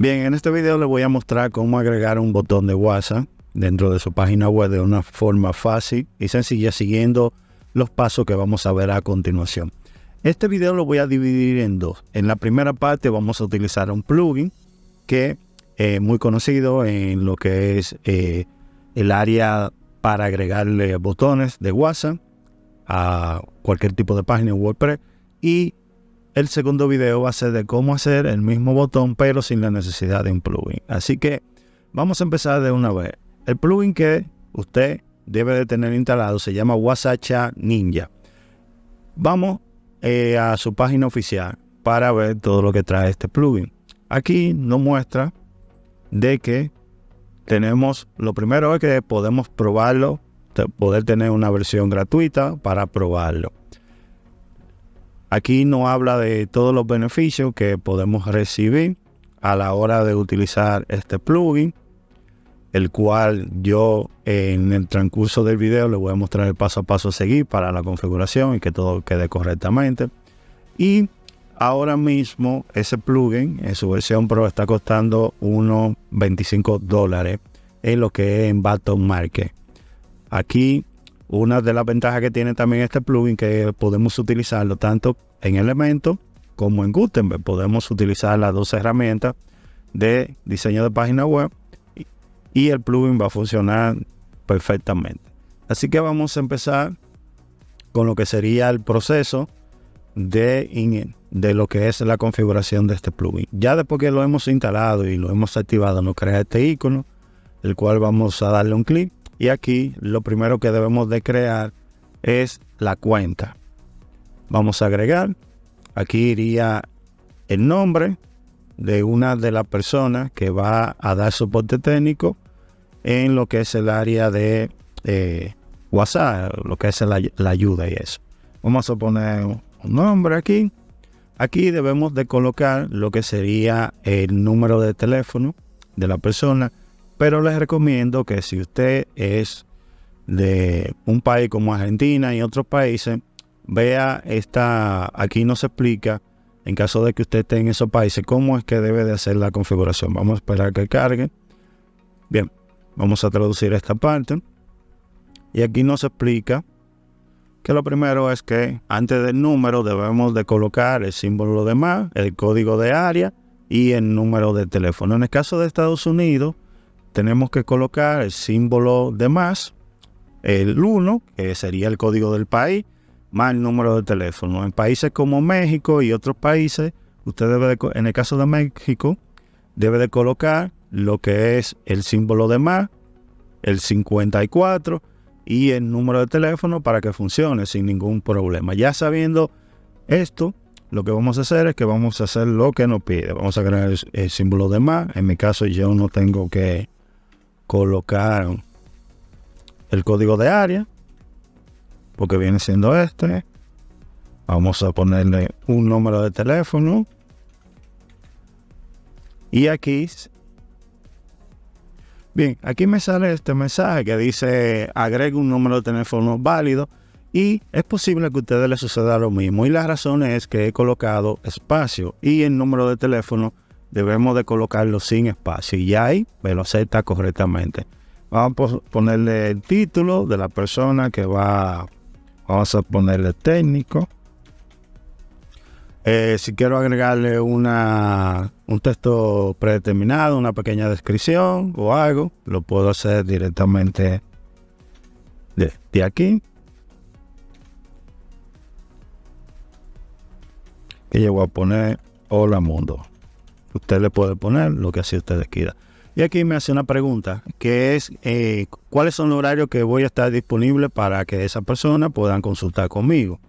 Bien, en este video les voy a mostrar cómo agregar un botón de WhatsApp dentro de su página web de una forma fácil y sencilla siguiendo los pasos que vamos a ver a continuación. Este video lo voy a dividir en dos. En la primera parte vamos a utilizar un plugin que es muy conocido en lo que es el área para agregarle botones de WhatsApp a cualquier tipo de página en WordPress, y el segundo video va a ser de cómo hacer el mismo botón pero sin la necesidad de un plugin. Así que vamos a empezar de una vez. El plugin que usted debe de tener instalado se llama WhatsApp Chat Ninja. Vamos a su página oficial para ver todo lo que trae este plugin. Aquí nos muestra de que tenemos, lo primero es que podemos probarlo, poder tener una versión gratuita para probarlo. Aquí nos habla de todos los beneficios que podemos recibir a la hora de utilizar este plugin, el cual yo en el transcurso del video les voy a mostrar el paso a paso a seguir para la configuración y que todo quede correctamente. Y ahora mismo ese plugin en su versión Pro está costando unos $25 en lo que es en Button Market. Aquí una de las ventajas que tiene también este plugin que podemos utilizarlo tanto en Elementor como en Gutenberg. Podemos utilizar las dos herramientas de diseño de página web y el plugin va a funcionar perfectamente. Así que vamos a empezar con lo que sería el proceso de lo que es la configuración de este plugin. Ya después que lo hemos instalado y lo hemos activado, nos crea este icono, el cual vamos a darle un clic. Y aquí lo primero que debemos de crear es la cuenta. Vamos a agregar. Aquí iría el nombre de una de las personas que va a dar soporte técnico en lo que es el área de WhatsApp, lo que es la ayuda y eso. Vamos a poner un nombre aquí. Aquí debemos de colocar lo que sería el número de teléfono de la persona. Pero les recomiendo que si usted es de un país como Argentina y otros países, vea aquí nos explica, en caso de que usted esté en esos países, cómo es que debe de hacer la configuración. Vamos a esperar que cargue. Bien, vamos a traducir esta parte. Y aquí nos explica que lo primero es que antes del número debemos de colocar el símbolo de más, el código de área y el número de teléfono. En el caso de Estados Unidos, tenemos que colocar el símbolo de más, el 1, que sería el código del país, más el número de teléfono. En países como México y otros países, usted en el caso de México, debe de colocar lo que es el símbolo de más, el 54 y el número de teléfono para que funcione sin ningún problema. Ya sabiendo esto, lo que vamos a hacer es que vamos a hacer lo que nos pide. Vamos a crear el símbolo de más. En mi caso yo no tengo que colocar el código de área porque viene siendo este. Vamos a ponerle un número de teléfono y aquí me sale este mensaje que dice agrega un número de teléfono válido, y es posible que a ustedes les suceda lo mismo, y la razón es que he colocado espacio y el número de teléfono debemos de colocarlo sin espacio, y ya ahí me lo acepta correctamente. Vamos a ponerle el título de la persona que vamos a ponerle técnico. Si quiero agregarle un texto predeterminado, una pequeña descripción o algo, lo puedo hacer directamente de aquí. Que yo voy a poner hola mundo. Usted le puede poner lo que así ustedes quieran. Y aquí me hace una pregunta, que es ¿cuáles son los horarios que voy a estar disponible para que esa persona puedan consultar conmigo?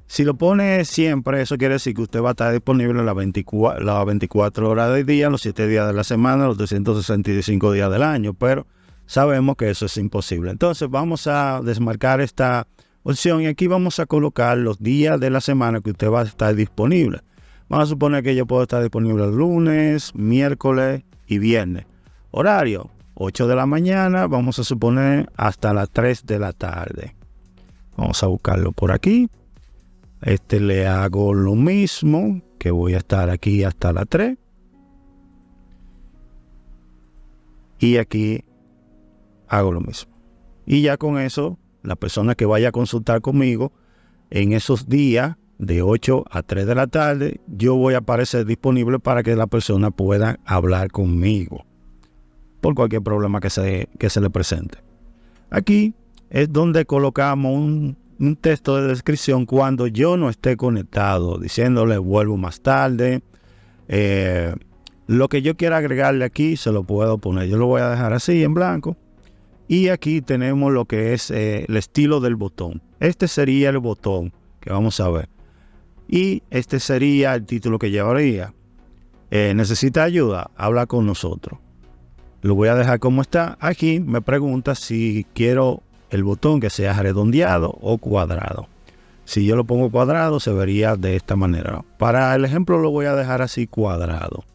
Si lo pone siempre, eso quiere decir que usted va a estar disponible las 24 horas del día, los 7 días de la semana, los 365 días del año, pero sabemos que eso es imposible. Entonces vamos a desmarcar esta opción y aquí vamos a colocar los días de la semana que usted va a estar disponible. Vamos a suponer que yo puedo estar disponible el lunes, miércoles y viernes. Horario, 8 de la mañana, vamos a suponer hasta las 3 de la tarde. Vamos a buscarlo por aquí. Le hago lo mismo, que voy a estar aquí hasta las 3. y aquí hago lo mismo. Y ya con eso, la persona que vaya a consultar conmigo en esos días de 8 a 3 de la tarde, yo voy a aparecer disponible para que la persona pueda hablar conmigo por cualquier problema que se le presente. Aquí es donde colocamos un texto de descripción cuando yo no esté conectado, diciéndole vuelvo más tarde. Lo que yo quiera agregarle aquí se lo puedo poner. Yo lo voy a dejar así en blanco. Y aquí tenemos lo que es el estilo del botón. Este sería el botón que vamos a ver. Y este sería el título que llevaría. ¿Necesita ayuda? Habla con nosotros. Lo voy a dejar como está. Aquí me pregunta si quiero el botón que sea redondeado o cuadrado. Si yo lo pongo cuadrado, se vería de esta manera. Para el ejemplo lo voy a dejar así cuadrado.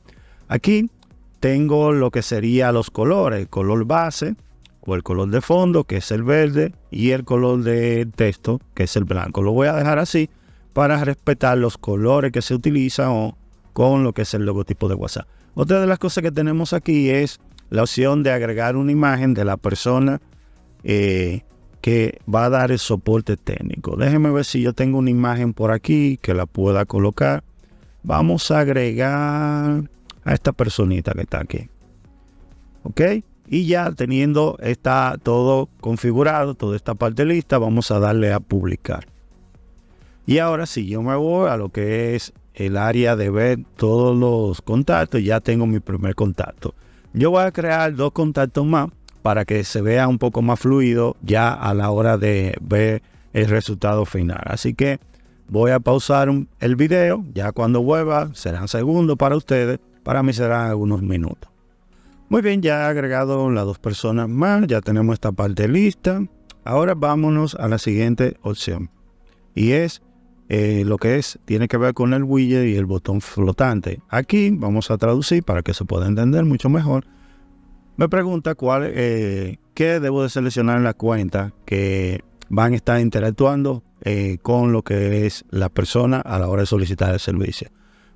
Aquí tengo lo que sería los colores. El color base o el color de fondo, que es el verde, y el color de texto, que es el blanco. Lo voy a dejar así para respetar los colores que se utilizan o con lo que es el logotipo de WhatsApp. Otra de las cosas que tenemos aquí es la opción de agregar una imagen de la persona que va a dar el soporte técnico. Déjenme ver si yo tengo una imagen por aquí que la pueda colocar. Vamos a agregar a esta personita que está aquí. ¿Ok? Y ya teniendo todo configurado, toda esta parte lista, vamos a darle a publicar. Y ahora si yo me voy a lo que es el área de ver todos los contactos, ya tengo mi primer contacto. Yo voy a crear 2 contactos más para que se vea un poco más fluido ya a la hora de ver el resultado final. Así que voy a pausar el video. Ya cuando vuelva serán segundos para ustedes. Para mí serán algunos minutos. Muy bien, ya he agregado las 2 personas más. Ya tenemos esta parte lista. Ahora vámonos a la siguiente opción. Y es lo que tiene que ver con el widget y el botón flotante. Aquí vamos a traducir para que se pueda entender mucho mejor. Me pregunta qué debo de seleccionar en la cuenta que van a estar interactuando con lo que es la persona a la hora de solicitar el servicio.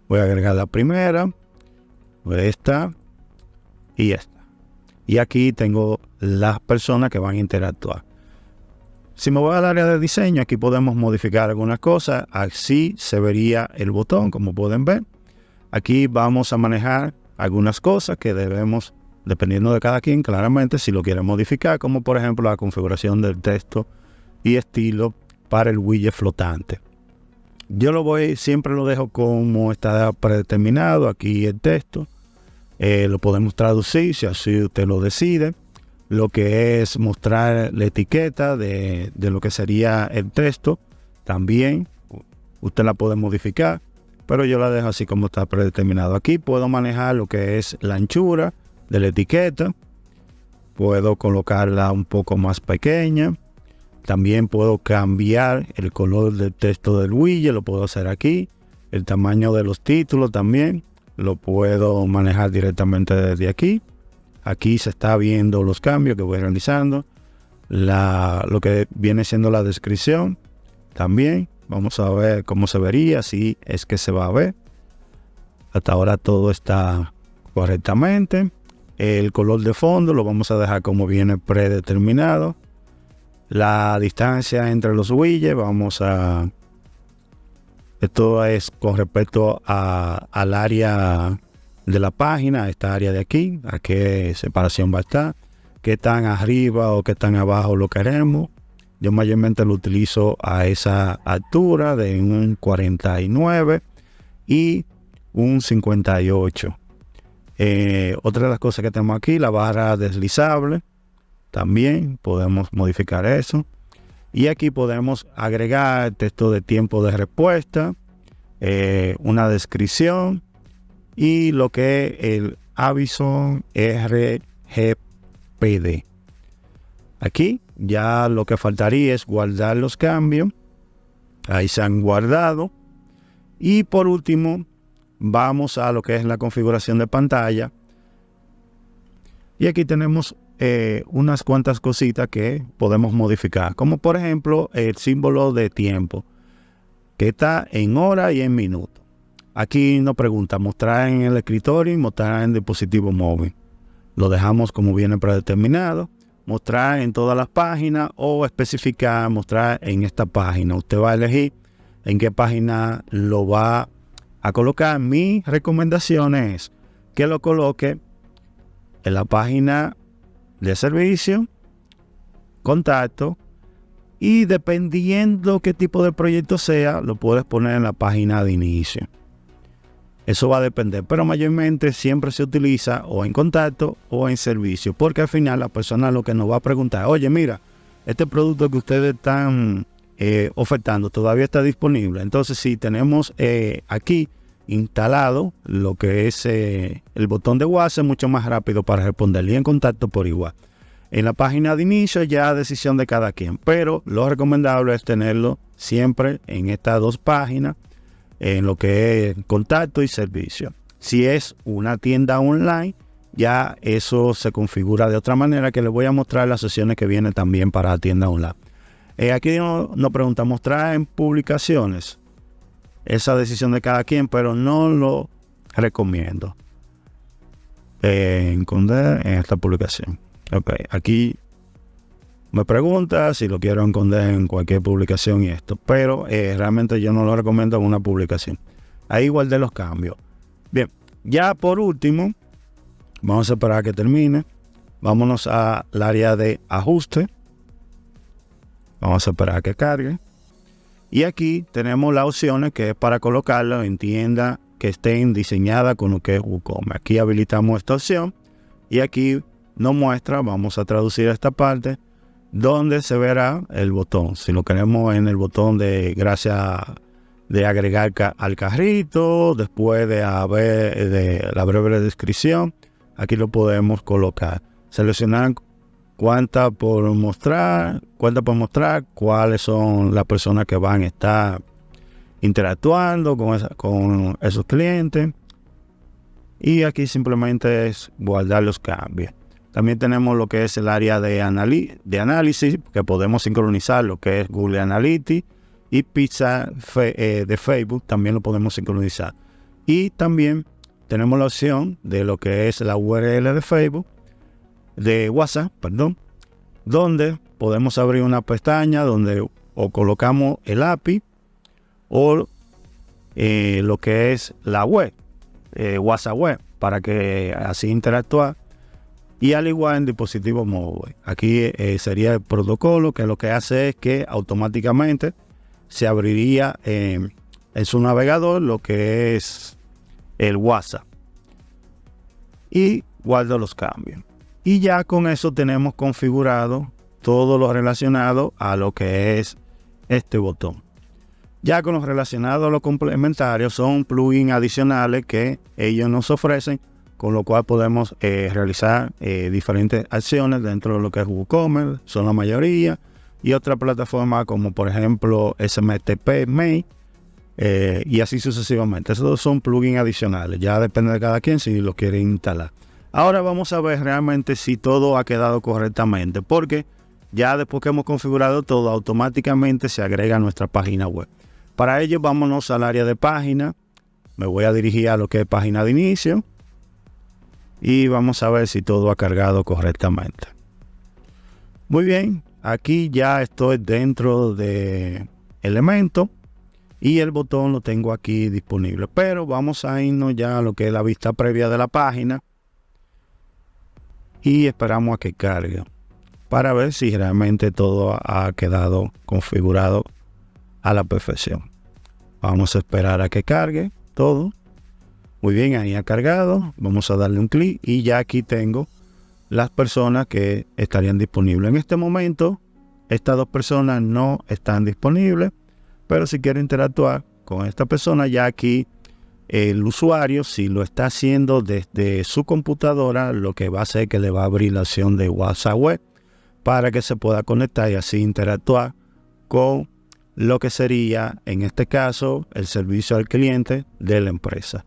Voy a agregar la primera, esta y esta. Y aquí tengo las personas que van a interactuar. Si me voy al área de diseño, aquí podemos modificar algunas cosas. Así se vería el botón, como pueden ver. Aquí vamos a manejar algunas cosas que debemos, dependiendo de cada quien, claramente, si lo quiere modificar, como por ejemplo la configuración del texto y estilo para el widget flotante. Yo siempre lo dejo como está predeterminado. Aquí el texto lo podemos traducir si así usted lo decide. Lo que es mostrar la etiqueta de lo que sería el texto, también usted la puede modificar, pero yo la dejo así como está predeterminado. Aquí puedo manejar lo que es la anchura de la etiqueta, puedo colocarla un poco más pequeña, también puedo cambiar el color del texto del widget, lo puedo hacer aquí, el tamaño de los títulos también lo puedo manejar directamente desde aquí. Aquí se está viendo los cambios que voy realizando. Lo que viene siendo la descripción. También vamos a ver cómo se vería, si es que se va a ver. Hasta ahora todo está correctamente. El color de fondo lo vamos a dejar como viene predeterminado. La distancia entre los widgets, esto es con respecto al área de la página, esta área de aquí, a qué separación va a estar, qué tan arriba o qué tan abajo lo queremos. Yo mayormente lo utilizo a esa altura de un 49 y un 58. Otra de las cosas que tenemos aquí, la barra deslizable, también podemos modificar eso. Y aquí podemos agregar texto de tiempo de respuesta, una descripción, y lo que es el Avison RGPD. Aquí ya lo que faltaría es guardar los cambios. Ahí se han guardado. Y por último, vamos a lo que es la configuración de pantalla. Y aquí tenemos unas cuantas cositas que podemos modificar. Como por ejemplo el símbolo de tiempo, que está en hora y en minuto. Aquí nos pregunta mostrar en el escritorio y mostrar en dispositivo móvil. lo dejamos como viene predeterminado, mostrar en todas las páginas o especificar, mostrar en esta página. Usted va a elegir en qué página lo va a colocar. Mi recomendación es que lo coloque en la página de servicio, contacto, y dependiendo qué tipo de proyecto sea, lo puedes poner en la página de inicio. Eso va a depender, pero mayormente siempre se utiliza o en contacto o en servicio, porque al final la persona lo que nos va a preguntar, oye, mira, este producto que ustedes están ofertando todavía está disponible. Entonces, si tenemos aquí instalado lo que es el botón de WhatsApp, mucho más rápido para responderle, y en contacto por igual. En la página de inicio ya decisión de cada quien, pero lo recomendable es tenerlo siempre en estas dos páginas, en lo que es contacto y servicio. Si es una tienda online, ya eso se configura de otra manera, que les voy a mostrar las sesiones que vienen también para la tienda online. Aquí nos pregunta, mostrar en publicaciones. Esa decisión de cada quien, pero no lo recomiendo esconder en esta publicación. Ok, aquí me pregunta si lo quiero esconder en cualquier publicación y esto, pero realmente yo no lo recomiendo en una publicación. Ahí guardé los cambios. Bien, ya por último, vamos a esperar a que termine. Vámonos al área de ajuste. Vamos a esperar a que cargue. Y aquí tenemos las opciones que es para colocarlo en tiendas que estén diseñadas con lo que es WooCommerce. Aquí habilitamos esta opción y aquí nos muestra, vamos a traducir esta parte, donde se verá el botón. Si lo queremos en el botón de gracias de agregar al carrito, después de la breve descripción, aquí lo podemos colocar. Seleccionar cuánta por mostrar, cuáles son las personas que van a estar interactuando con esos clientes. Y aquí simplemente es guardar los cambios. También tenemos lo que es el área de análisis, que podemos sincronizar lo que es Google Analytics y Pixel de Facebook, también lo podemos sincronizar. Y también tenemos la opción de lo que es la URL de Facebook, de WhatsApp, donde podemos abrir una pestaña donde o colocamos el API o lo que es la web, WhatsApp web, para que así interactuar. Y al igual en dispositivos móviles. Aquí sería el protocolo, que lo que hace es que automáticamente se abriría en su navegador lo que es el WhatsApp. Y guardo los cambios. Y ya con eso tenemos configurado todo lo relacionado a lo que es este botón. Ya con lo relacionado a los complementarios, son plugins adicionales que ellos nos ofrecen, con lo cual podemos realizar diferentes acciones dentro de lo que es WooCommerce, son la mayoría, y otras plataformas como por ejemplo SMTP, Mail, y así sucesivamente. Esos son plugins adicionales, ya depende de cada quien si lo quiere instalar. Ahora vamos a ver realmente si todo ha quedado correctamente, porque ya después que hemos configurado todo, automáticamente se agrega a nuestra página web. Para ello, vámonos al área de página. Me voy a dirigir a lo que es página de inicio. Y vamos a ver si todo ha cargado correctamente. Muy bien, aquí ya estoy dentro de Elementor. Y el botón lo tengo aquí disponible. Pero vamos a irnos ya a lo que es la vista previa de la página. Y esperamos a que cargue, para ver si realmente todo ha quedado configurado a la perfección. Vamos a esperar a que cargue todo. Muy bien, ahí ha cargado. Vamos a darle un clic y ya aquí tengo las personas que estarían disponibles. En este momento, estas dos personas no están disponibles, pero si quiero interactuar con esta persona, ya aquí el usuario, si lo está haciendo desde su computadora, lo que va a hacer es que le va a abrir la opción de WhatsApp web para que se pueda conectar y así interactuar con lo que sería, en este caso, el servicio al cliente de la empresa.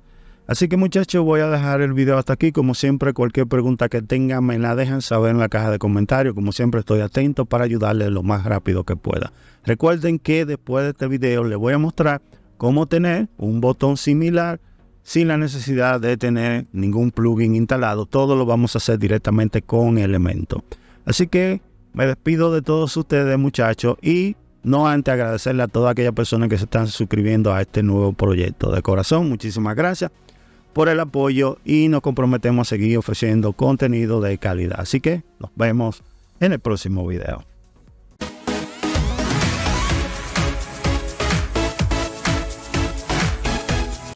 Así que muchachos, voy a dejar el video hasta aquí. Como siempre, cualquier pregunta que tengan me la dejan saber en la caja de comentarios. Como siempre, estoy atento para ayudarles lo más rápido que pueda. Recuerden que después de este video les voy a mostrar cómo tener un botón similar sin la necesidad de tener ningún plugin instalado. Todo lo vamos a hacer directamente con Elementor. Así que me despido de todos ustedes, muchachos, y no antes agradecerle a todas aquellas personas que se están suscribiendo a este nuevo proyecto. De corazón, muchísimas gracias por el apoyo y nos comprometemos a seguir ofreciendo contenido de calidad. Así que nos vemos en el próximo video.